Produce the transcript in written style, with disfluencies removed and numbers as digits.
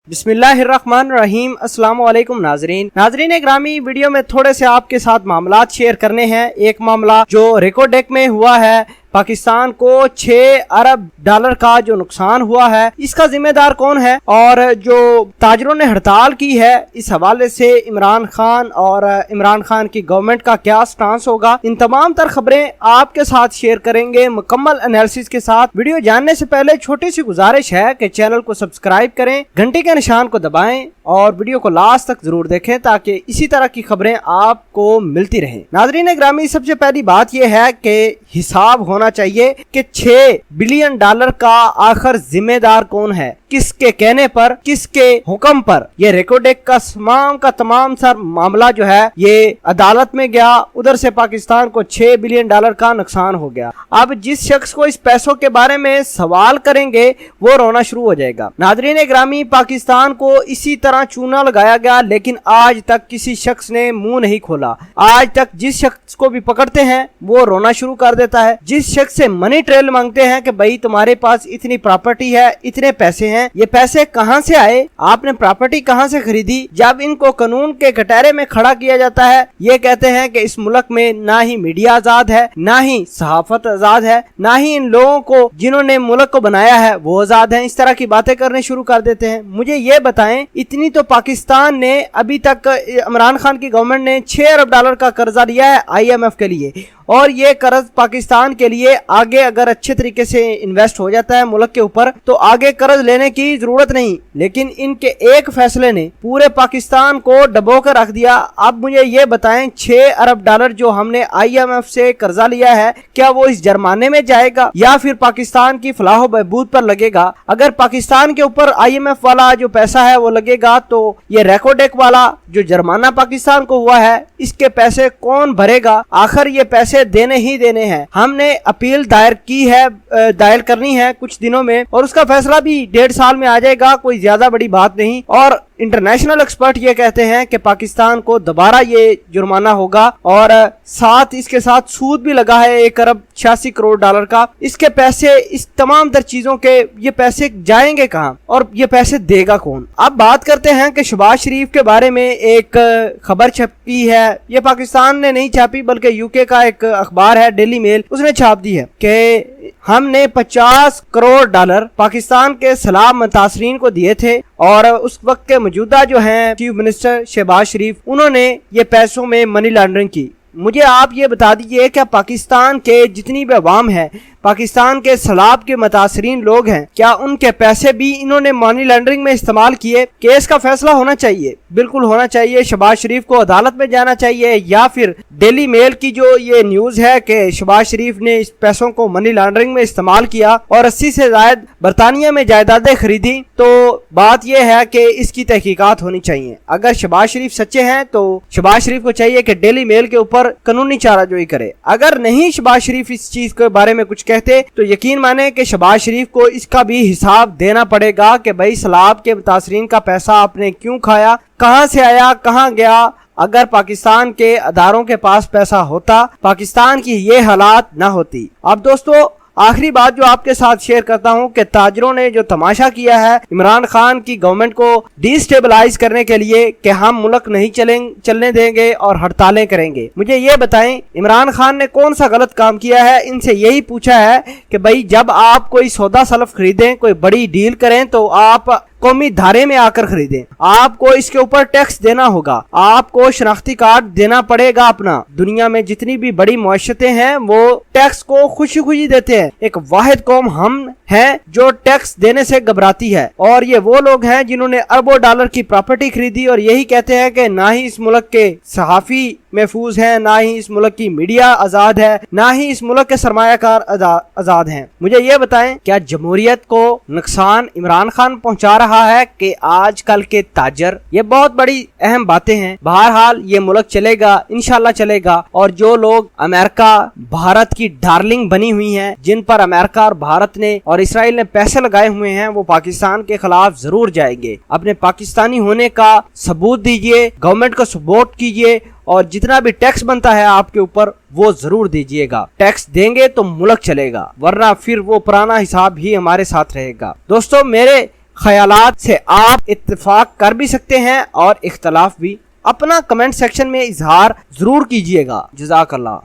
बिस्मिल्लाहिर्रहमानिर्रहीम। अस्सलाम वालेकुम नाजरीन ग्रामी, वीडियो में थोड़े से आपके साथ मामलात शेयर करने हैं। एक मामला जो रेकोडेक में हुआ है, पाकिस्तान को 6 अरब डॉलर का जो नुकसान हुआ है, इसका जिम्मेदार कौन है और जो ताजरों ने हड़ताल की है, इस हवाले से इमरान खान और इमरान खान की गवर्नमेंट का क्या स्टांस होगा, इन तमाम तर खबरें आपके साथ शेयर करेंगे मुकम्मल एनालिसिस के साथ। वीडियो जानने से पहले छोटी सी गुजारिश है कि चैनल को सब्सक्राइब करें, घंटे के निशान को दबाएं और वीडियो को लास्ट तक जरूर देखें ताकि इसी तरह की खबरें आपको मिलती रहें। नाजरीन ग्रामी, सबसे पहली बात यह है कि हिसाब होना चाहिए कि 6 बिलियन डॉलर का आखिर जिम्मेदार कौन है, किसके कहने पर, किसके हुक्म पर ये रेकोडेक का तमाम सर मामला जो है ये अदालत में गया। उधर से पाकिस्तान को 6 बिलियन डॉलर का नुकसान हो गया। अब जिस शख्स को इस पैसों के बारे में सवाल करेंगे वो रोना शुरू हो जाएगा। नाजरीन ग्रामी, पाकिस्तान को इसी तरह चूना लगाया गया, लेकिन आज तक किसी शख्स ने मुंह नहीं खोला। आज तक जिस शख्स को भी पकड़ते हैं वो रोना शुरू कर देता है। जिस शख्स से मनी ट्रेल मांगते हैं कि भाई तुम्हारे पास इतनी प्रॉपर्टी है, इतने पैसे हैं, ये पैसे कहां से आए, आपने प्रॉपर्टी कहां से खरीदी, जब इनको कानून के कटहरे में खड़ा किया जाता है, ये कहते हैं कि इस मुल्क में ना ही मीडिया आजाद है, ना ही सहाफत आजाद है, ना ही इन लोगों को जिन्होंने मुल्क को बनाया है वो आजाद है। इस तरह की बातें करने शुरू कर देते हैं। मुझे ये बताएं, इतनी तो पाकिस्तान ने अभी तक, इमरान खान की गवर्नमेंट ने 6 अरब डॉलर का कर्जा लिया है IMF के लिए, और ये कर्ज पाकिस्तान के लिए आगे अगर अच्छे तरीके से इन्वेस्ट हो जाता है मुल्क के ऊपर तो आगे कर्ज लेने की जरूरत नहीं। लेकिन इनके एक फैसले ने पूरे पाकिस्तान को डबो कर रख दिया। अब मुझे ये बताएं, 6 अरब डॉलर जो हमने IMF से कर्जा लिया है, क्या वो इस जुर्माने में जाएगा या फिर पाकिस्तान की फलाह बहबूद पर लगेगा? अगर पाकिस्तान के ऊपर IMF वाला जो पैसा है वो लगेगा तो ये रेकोडेक वाला जो जुर्माना पाकिस्तान को हुआ है, इसके पैसे कौन भरेगा? आखिर ये पैसे देने ही देने हैं। हमने अपील दायर करनी है कुछ दिनों में, और उसका फैसला भी 1.5 साल में आ जाएगा, कोई ज्यादा बड़ी बात नहीं। और इंटरनेशनल एक्सपर्ट ये कहते हैं कि पाकिस्तान को दोबारा ये जुर्माना होगा, और साथ इसके साथ सूद भी लगा है 1 अरब 86 करोड़ डॉलर का। इसके पैसे, इस तमाम तर चीजों के ये पैसे जाएंगे कहाँ और ये पैसे देगा कौन? अब बात करते हैं कि शहबाज शरीफ के बारे में एक खबर छपी है। ये पाकिस्तान ने नहीं छापी बल्कि यूके का एक अखबार है डेली मेल, उसने छाप दी है कि हमने 50 करोड़ डॉलर पाकिस्तान के सलाम मुतासरीन को दिए थे, और उस वक्त के मौजूदा जो हैं चीफ मिनिस्टर शहबाज शरीफ, उन्होंने ये पैसों में मनी लॉन्ड्रिंग की। मुझे आप ये बता दीजिए, क्या पाकिस्तान के जितनी भी अवाम है, पाकिस्तान के सलाब के मुतासरीन लोग हैं, क्या उनके पैसे भी इन्होंने मनी लॉन्ड्रिंग में इस्तेमाल किए? केस का फैसला होना चाहिए, बिल्कुल होना चाहिए। शहबाज शरीफ को अदालत में जाना चाहिए, या फिर डेली मेल की जो ये न्यूज है कि शहबाज शरीफ ने इस पैसों को मनी लॉन्ड्रिंग में इस्तेमाल किया और 80 से ज्यादा बरतानिया में जायदादें खरीदी, तो बात यह है कि इसकी तहकीकात होनी चाहिए। अगर शहबाज शरीफ सच्चे हैं तो शहबाज शरीफ को चाहिए कि डेली मेल के ऊपर कानूनी चाराजोई करे। अगर नहीं शहबाज शरीफ इस चीज के बारे में कुछ कहते तो यकीन माने कि शहबाज शरीफ को इसका भी हिसाब देना पड़ेगा कि भाई सलाब के मुतासरीन का पैसा आपने क्यों खाया, कहां से आया, कहां गया। अगर पाकिस्तान के अदारों के पास पैसा होता, पाकिस्तान की ये हालात ना होती। अब दोस्तों, आखिरी बात जो आपके साथ शेयर करता हूं कि ताजरों ने जो तमाशा किया है इमरान खान की गवर्नमेंट को डिस्टेबलाइज करने के लिए कि हम मुल्क नहीं चलने देंगे और हड़तालें करेंगे, मुझे ये बताएं इमरान खान ने कौन सा गलत काम किया है? इनसे यही पूछा है कि भाई जब आप कोई सौदा सलफ खरीदें, कोई बड़ी डील करें तो आप कौमी धारे में आकर खरीदें, आपको इसके ऊपर टैक्स देना होगा, आपको शनाख्ती कार्ड देना पड़ेगा अपना। दुनिया में जितनी भी बड़ी मुआशरतें हैं वो टैक्स को खुशी खुशी देते हैं। एक वाहिद कौम हम हैं जो टैक्स देने से घबराती है, और ये वो लोग हैं जिन्होंने अरबों डॉलर की प्रॉपर्टी खरीदी और यही कहते हैं कि ना ही इस मुल्क के सहाफी महफूज हैं, ना ही इस मुल्क की मीडिया आजाद है, ना ही इस मुल्क के सरमायाकार आजाद हैं। मुझे ये बताएं, क्या जमहूरियत को नुकसान इमरान खान पहुंचा रहा है कि आजकल के ताजर? ये बहुत बड़ी अहम बातें हैं। बहरहाल ये मुल्क चलेगा, इंशाल्लाह चलेगा, और जो लोग अमेरिका भारत की डार्लिंग बनी हुई हैं, जिन पर अमेरिका और भारत ने और इसराइल ने पैसे लगाए हुए हैं, वो पाकिस्तान के खिलाफ जरूर जाएंगे। अपने पाकिस्तानी होने का सबूत दीजिए, गवर्नमेंट को सपोर्ट कीजिए, और जितना भी टैक्स बनता है आपके ऊपर वो जरूर दीजिएगा। टैक्स देंगे तो मुल्क चलेगा, वरना फिर वो पुराना हिसाब ही हमारे साथ रहेगा। दोस्तों, मेरे ख्यालात से आप इत्तेफाक कर भी सकते हैं और इख्तलाफ भी। अपना कमेंट सेक्शन में इजहार जरूर कीजिएगा। जज़ाकल्लाह।